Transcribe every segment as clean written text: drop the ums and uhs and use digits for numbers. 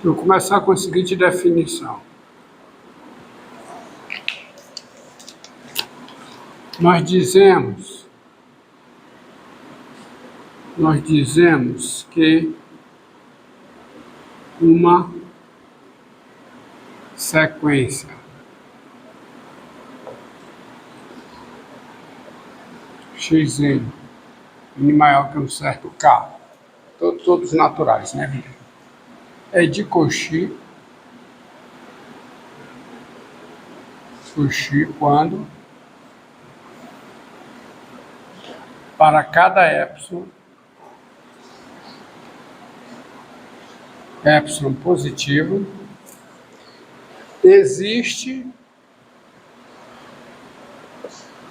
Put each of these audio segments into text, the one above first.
Vou começar com a seguinte definição. Nós dizemos que uma sequência xn maior que um certo k, todos naturais, né? É de Cauchy quando para cada epsilon positivo existe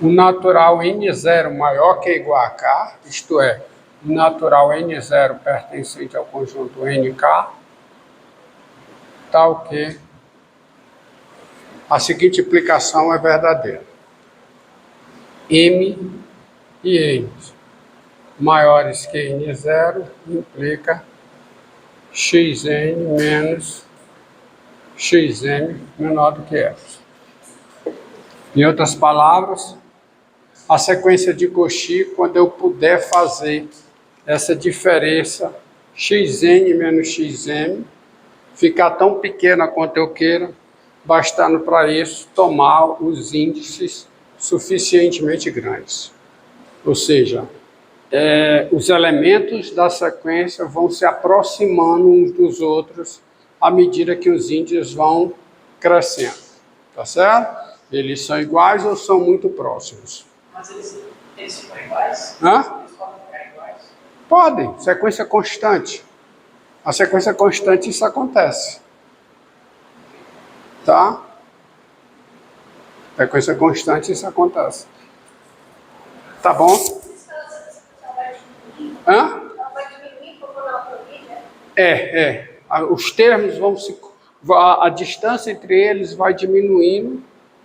o natural n0 maior que ou igual a k, isto é, o natural n0 pertencente ao conjunto nk, tal que a seguinte implicação é verdadeira. M e N maiores que N0 implica Xn menos Xm menor do que epsilon. Em outras palavras, a sequência de Cauchy, quando eu puder fazer essa diferença Xn menos Xm, ficar tão pequena quanto eu queira, bastando para isso tomar os índices suficientemente grandes. Ou seja, os elementos da sequência vão se aproximando uns dos outros à medida que os índices vão crescendo. Tá certo? Eles são iguais ou são muito próximos? Mas eles ficam iguais? Hã? Eles podem ficar iguais? Podem, sequência constante. A sequência constante isso acontece. Tá? Sequência constante isso acontece. Tá bom? Hã? Os termos vão se... A distância entre eles vai diminuindo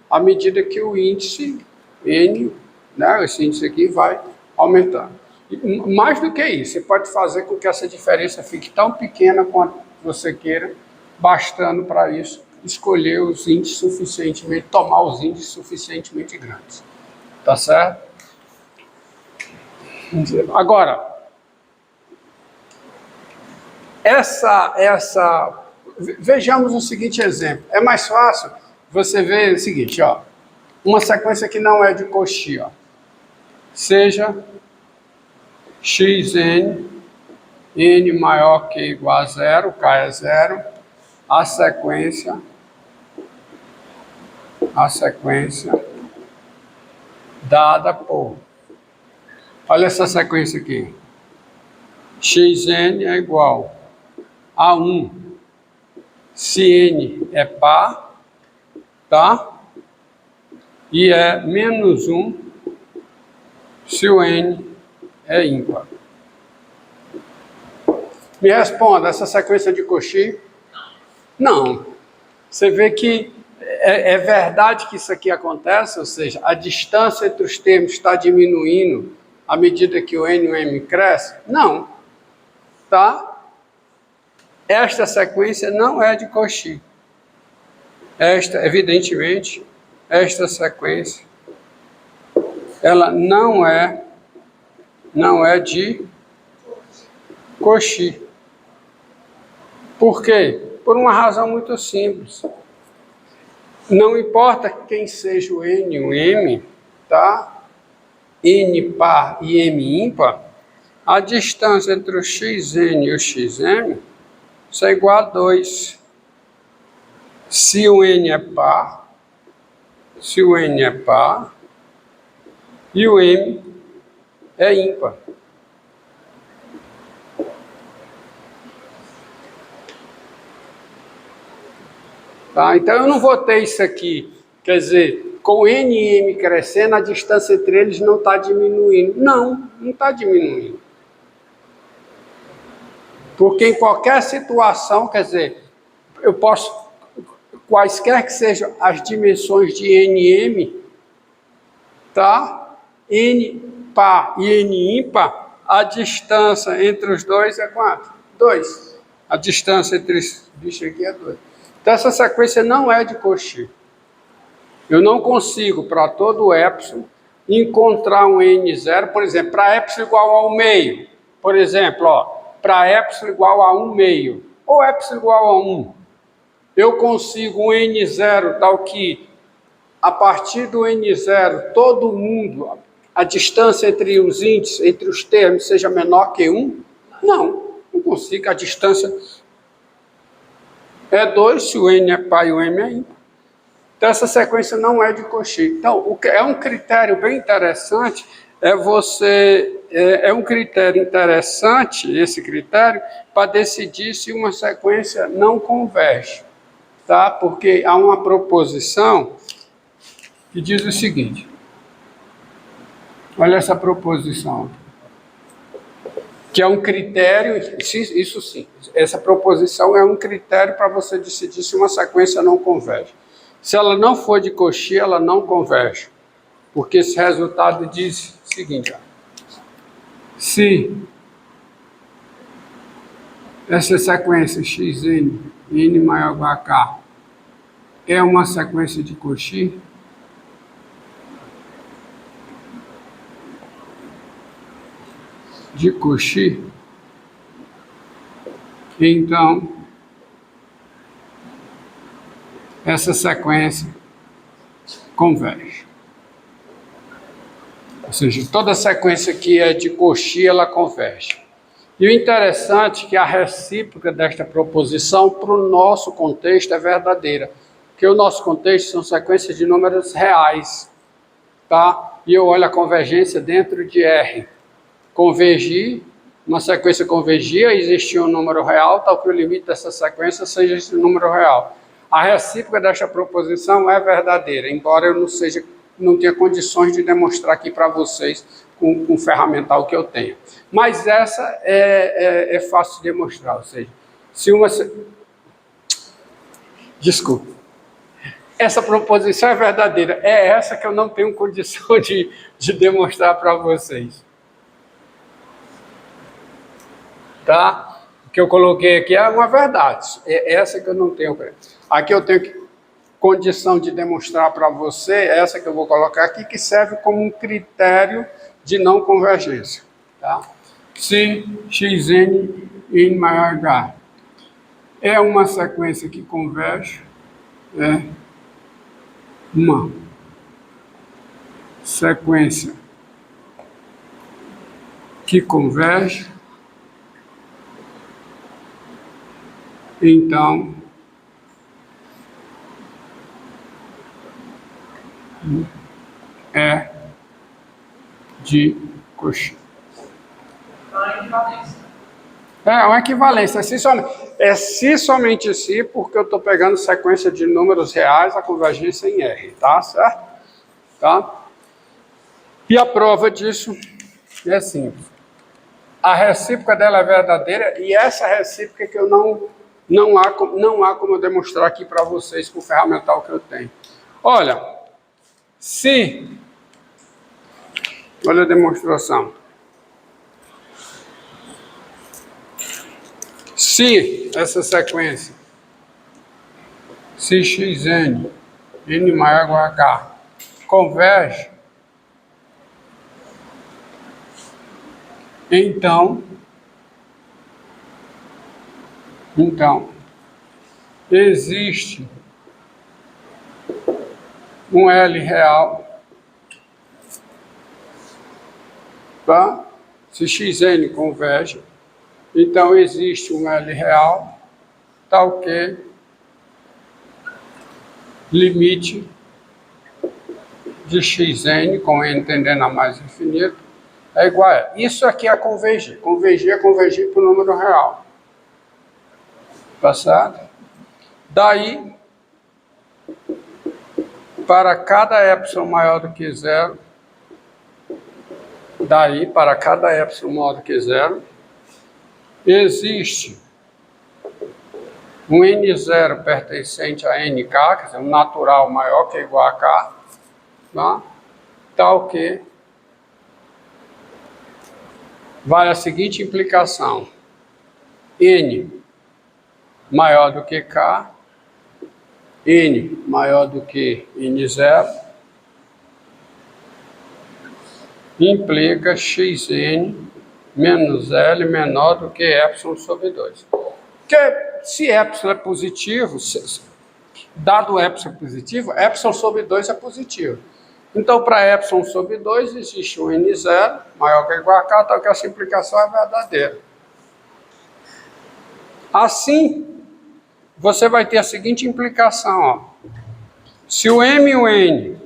à medida que o índice N, né, esse índice aqui vai aumentando. E, mais do que isso, você pode fazer com que essa diferença fique tão pequena quanto você queira, bastando para isso escolher os índices suficientemente, tomar os índices suficientemente grandes. Tá certo? Agora, vejamos o seguinte exemplo. É mais fácil você ver o seguinte, ó, uma sequência que não é de Cauchy, ó, seja Xn, n maior que ou igual a zero, k é zero, a sequência dada por, olha essa sequência aqui, Xn é igual a 1 se n é par, tá? E é menos 1 se o n é ímpar. Me responda, essa sequência de Cauchy? Não. Você vê que é verdade que isso aqui acontece, ou seja, a distância entre os termos está diminuindo à medida que o n e o m cresce? Não. Tá? Esta sequência não é de Cauchy. Evidentemente, esta sequência, ela não é de Cauchy. Por quê? Por uma razão muito simples. Não importa quem seja o n e o m, tá? N par e m ímpar, a distância entre o xn e o xm é igual a 2. Se o n é par, e o m é ímpar. Tá? Então eu não vou ter isso aqui, quer dizer, com n e m crescendo, a distância entre eles não está diminuindo. Não está diminuindo. Porque em qualquer situação, quer dizer, eu posso, quaisquer que sejam as dimensões de n e m, tá? N par e n ímpar, a distância entre os dois é quanto? 2. A distância entre esse bicho aqui é 2. Então, essa sequência não é de Cauchy. Eu não consigo, para todo epsilon, encontrar um n0, por exemplo, para epsilon igual a 1 meio. Por exemplo, para epsilon igual a 1 meio, ou epsilon igual a 1. Eu consigo um n0 tal que, a partir do n0, todo mundo, a distância entre os índices, entre os termos, seja menor que 1? Não consigo. A distância é 2, se o n é par e o m é ímpar. Então, essa sequência não é de Cauchy. Então, o que é um critério bem interessante, é um critério interessante, esse critério, para decidir se uma sequência não converge. Tá? Porque há uma proposição que diz o seguinte. Olha essa proposição. Que é um critério, isso sim, essa proposição é um critério para você decidir se uma sequência não converge. Se ela não for de Cauchy, ela não converge. Porque esse resultado diz o seguinte, se essa sequência xn, n maior igual a k, é uma sequência de Cauchy, então essa sequência converge. Ou seja, toda sequência que é de Cauchy, ela converge. E o interessante é que a recíproca desta proposição para o nosso contexto é verdadeira. Porque o nosso contexto são sequências de números reais. Tá? E eu olho a convergência dentro de R. Convergir, uma sequência convergia, existia um número real, tal que o limite dessa sequência seja esse número real. A recíproca desta proposição é verdadeira, embora eu não tenha condições de demonstrar aqui para vocês com o ferramental que eu tenho. Mas essa é fácil de demonstrar, ou seja, se uma... Desculpe. Essa proposição é verdadeira, é essa que eu não tenho condição de demonstrar para vocês. Tá? O que eu coloquei aqui é uma verdade, é essa que eu não tenho. Aqui eu tenho condição de demonstrar para você, essa que eu vou colocar aqui, que serve como um critério de não convergência. Tá? Se xn n maior h é uma sequência que converge, é uma sequência que converge, então é de Cauchy. É uma equivalência. Se somente se, porque eu estou pegando sequência de números reais, a convergência em R, tá? Certo? Tá? E a prova disso é simples. A recíproca dela é verdadeira e essa recíproca que eu não há como eu demonstrar aqui para vocês com o ferramental que eu tenho. Olha a demonstração. Se essa sequência, se xn, n maior igual a k, converge, então existe um L real, tá? Se xn converge, então existe um L real, tal que limite de xn, com n tendendo a mais infinito, é igual a... Isso aqui é convergir. Convergir é convergir para o número real. Tá certo? Daí, para cada epsilon maior do que zero, existe um n0 pertencente a nk, quer dizer, um natural maior que ou igual a k, tá? Tal que vale a seguinte implicação. N maior do que K, N maior do que N0, implica Xn menos L menor do que epsilon sobre 2. Porque se epsilon é positivo, dado epsilon positivo, epsilon sobre 2 é positivo. Então, para epsilon sobre 2, existe um N0 maior que ou igual a K, tal que essa implicação é verdadeira. Assim, você vai ter a seguinte implicação. Ó. Se o M e o N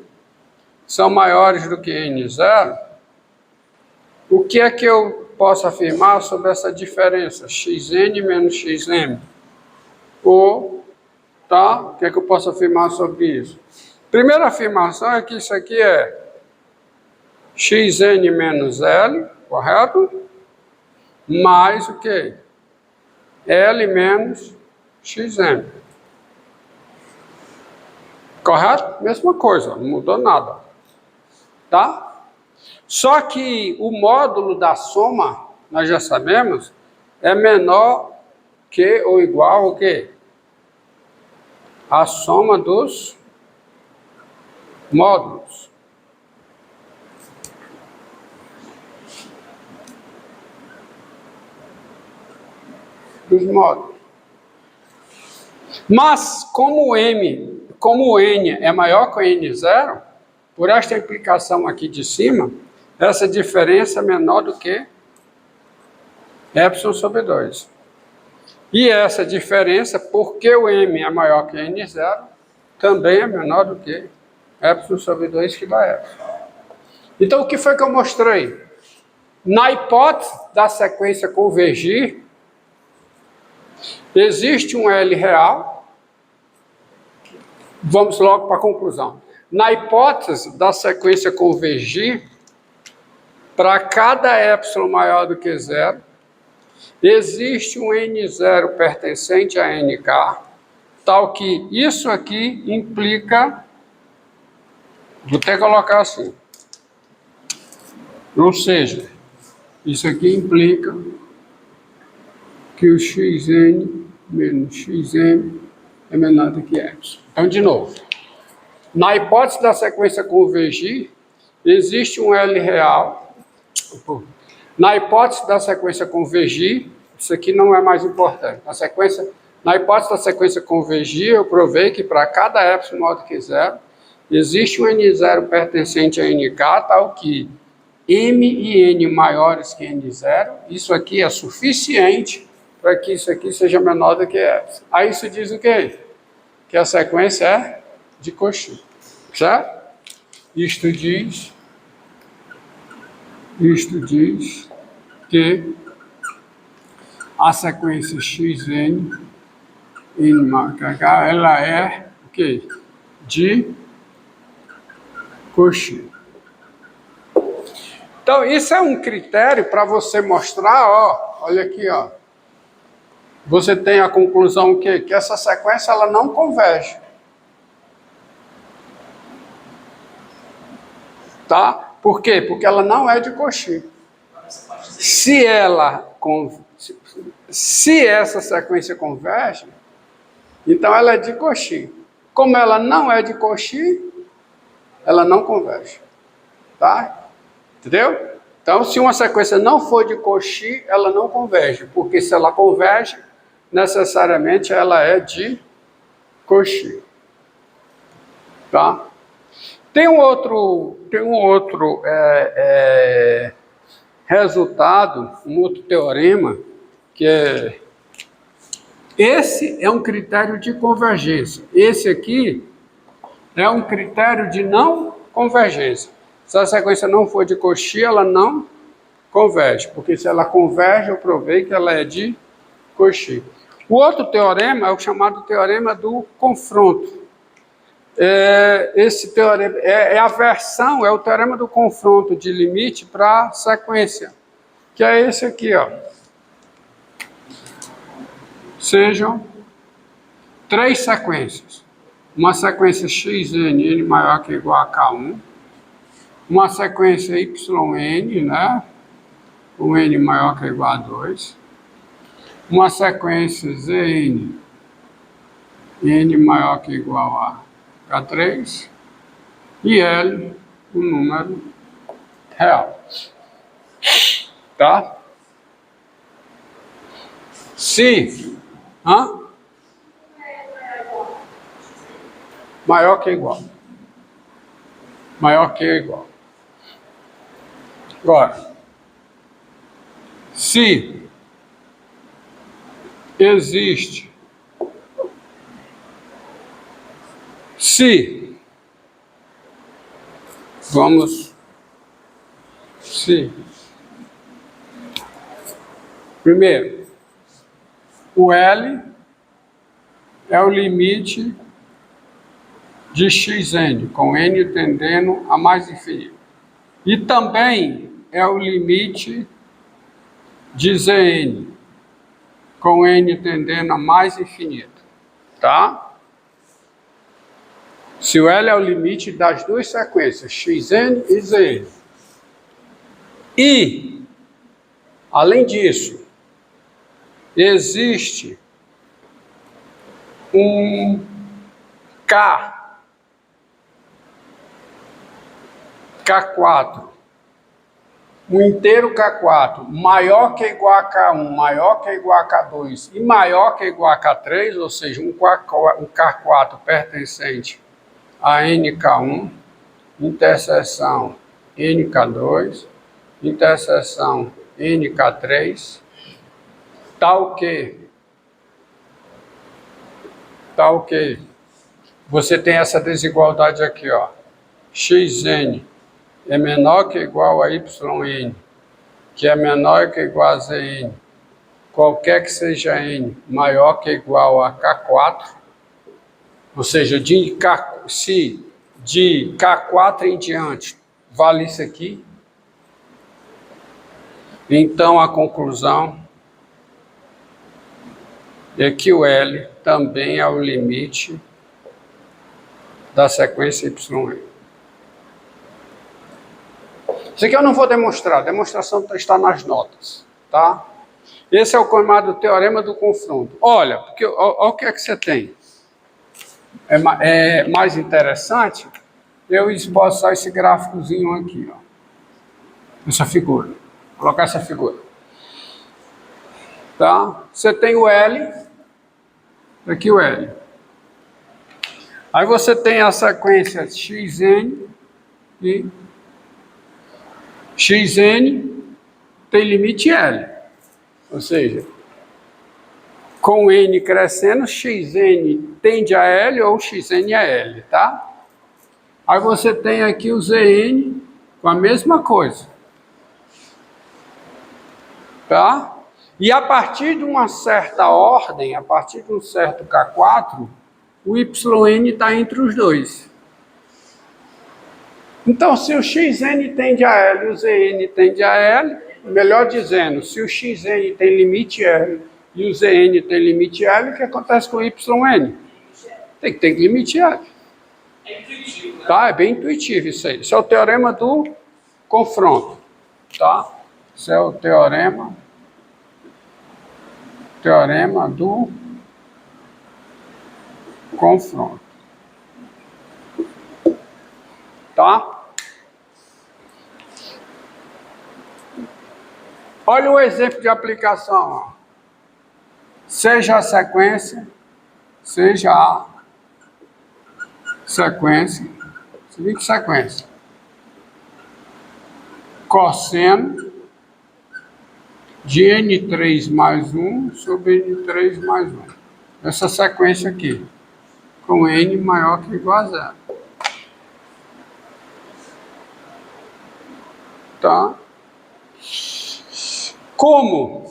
são maiores do que N0, o que é que eu posso afirmar sobre essa diferença? Xn menos Xm. Ou, tá? O que é que eu posso afirmar sobre isso? Primeira afirmação é que isso aqui é Xn menos L, correto? Mais o quê? L menos Xm. Correto? Mesma coisa, não mudou nada. Tá? Só que o módulo da soma, nós já sabemos, é menor que ou igual ao quê? A soma dos módulos. Mas, como o N é maior que o N0, por esta implicação aqui de cima, essa diferença é menor do que epsilon sobre 2. E essa diferença, porque o M é maior que N0, também é menor do que epsilon sobre 2 que dá epsilon. Então, o que foi que eu mostrei? Na hipótese da sequência convergir, existe um L real. Vamos logo para a conclusão. Na hipótese da sequência convergir, para cada epsilon maior do que 0, existe um N0 pertencente a NK, tal que isso aqui implica, vou até colocar assim, ou seja, isso aqui implica que o Xn menos Xm é menor do que epsilon. Então, de novo, na hipótese da sequência convergir, existe um L real. Na hipótese da sequência convergir, isso aqui não é mais importante. Na hipótese da sequência convergir, eu provei que para cada epsilon maior do que 0, existe um N0 pertencente a NK, tal que M e N maiores que N0, isso aqui é suficiente para que isso aqui seja menor do que epsilon. Aí isso diz o quê? Que a sequência é de Cauchy, certo? Isto diz que a sequência Xn, N maior que H, ela é o quê? De Cauchy. Então, isso é um critério para você mostrar, ó, olha aqui, ó. Você tem a conclusão que essa sequência ela não converge. Tá? Por quê? Porque ela não é de Cauchy. Se essa sequência converge, então ela é de Cauchy. Como ela não é de Cauchy, ela não converge. Tá? Entendeu? Então, se uma sequência não for de Cauchy, ela não converge. Porque se ela converge, necessariamente ela é de Cauchy. Tá? Tem um outro resultado, um outro teorema, que é... Esse é um critério de convergência. Esse aqui é um critério de não convergência. Se a sequência não for de Cauchy, ela não converge. Porque se ela converge, eu provei que ela é de Cauchy. O outro teorema é o chamado teorema do confronto. Esse teorema é o teorema do confronto de limite para sequência, que é esse aqui, ó. Sejam 3 sequências. Uma sequência Xn, n maior que ou igual a K1. Uma sequência Yn, né? Um n maior que ou igual a 2. uma sequência Zn, n maior que ou igual a K3, e L, um número real. Tá? Se maior que ou igual. Maior que ou igual. Agora, se existe, primeiro, o L é o limite de xn, com n tendendo a mais infinito. E também é o limite de Zn, com n tendendo a mais infinito. Tá? Se o L é o limite das duas sequências, xn e Zn. E, além disso, existe um K4, um inteiro K4, maior que ou igual a K1, maior que ou igual a K2 e maior que ou igual a K3, ou seja, um K4 pertencente a NK1, interseção NK2, interseção NK3, tal que você tem essa desigualdade aqui, ó, xn é menor que ou igual a yn, que é menor que ou igual a zn, qualquer que seja n maior que ou igual a K4, ou seja, se de K4 em diante vale isso aqui, então a conclusão é que o L também é o limite da sequência yn. Isso aqui eu não vou demonstrar, a demonstração está nas notas, tá? Esse é o chamado teorema do confronto. Olha, porque olha o que é que você tem. É mais interessante eu esboçar esse gráficozinho aqui, ó. Essa figura. Vou colocar essa figura. Tá? Você tem o L, aqui o L. Aí você tem a sequência xn e xn tem limite L. Ou seja, com n crescendo, xn tende a L ou xn a L, tá? Aí você tem aqui o Zn com a mesma coisa. Tá? E a partir de uma certa ordem, a partir de um certo K4, o yn está entre os dois. Então, se o xn tende a L e o Zn tende a L, melhor dizendo, se o xn tem limite L e o Zn tem limite L, o que acontece com o yn? Tem que ter limite L. É intuitivo, né? Tá? É bem intuitivo isso aí. Isso é o teorema do confronto. Tá? Isso é o teorema do confronto. Tá? Olha o exemplo de aplicação. Ó. Seja a sequência, seguinte sequência, cosseno de n3 mais 1 sobre n3 mais 1. Essa sequência aqui, com n maior que ou igual a zero. Tá? Como?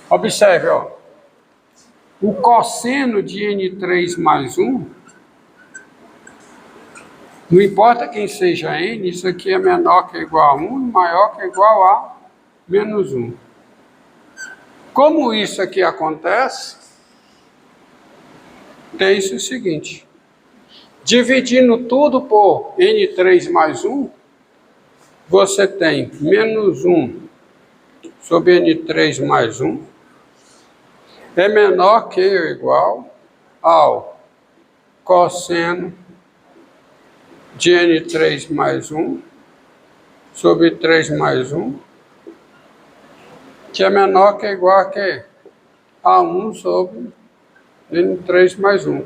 Observe, ó. O cosseno de n3 mais 1, não importa quem seja n, isso aqui é menor que ou igual a 1 e maior que ou igual a menos 1. Como isso aqui acontece, tem isso o seguinte. Dividindo tudo por n3 mais 1, você tem menos 1 sobre N3 mais 1 é menor que ou igual ao cosseno de N3 mais 1 sobre 3 mais 1, que é menor que ou igual a quê? A 1 sobre N3 mais 1.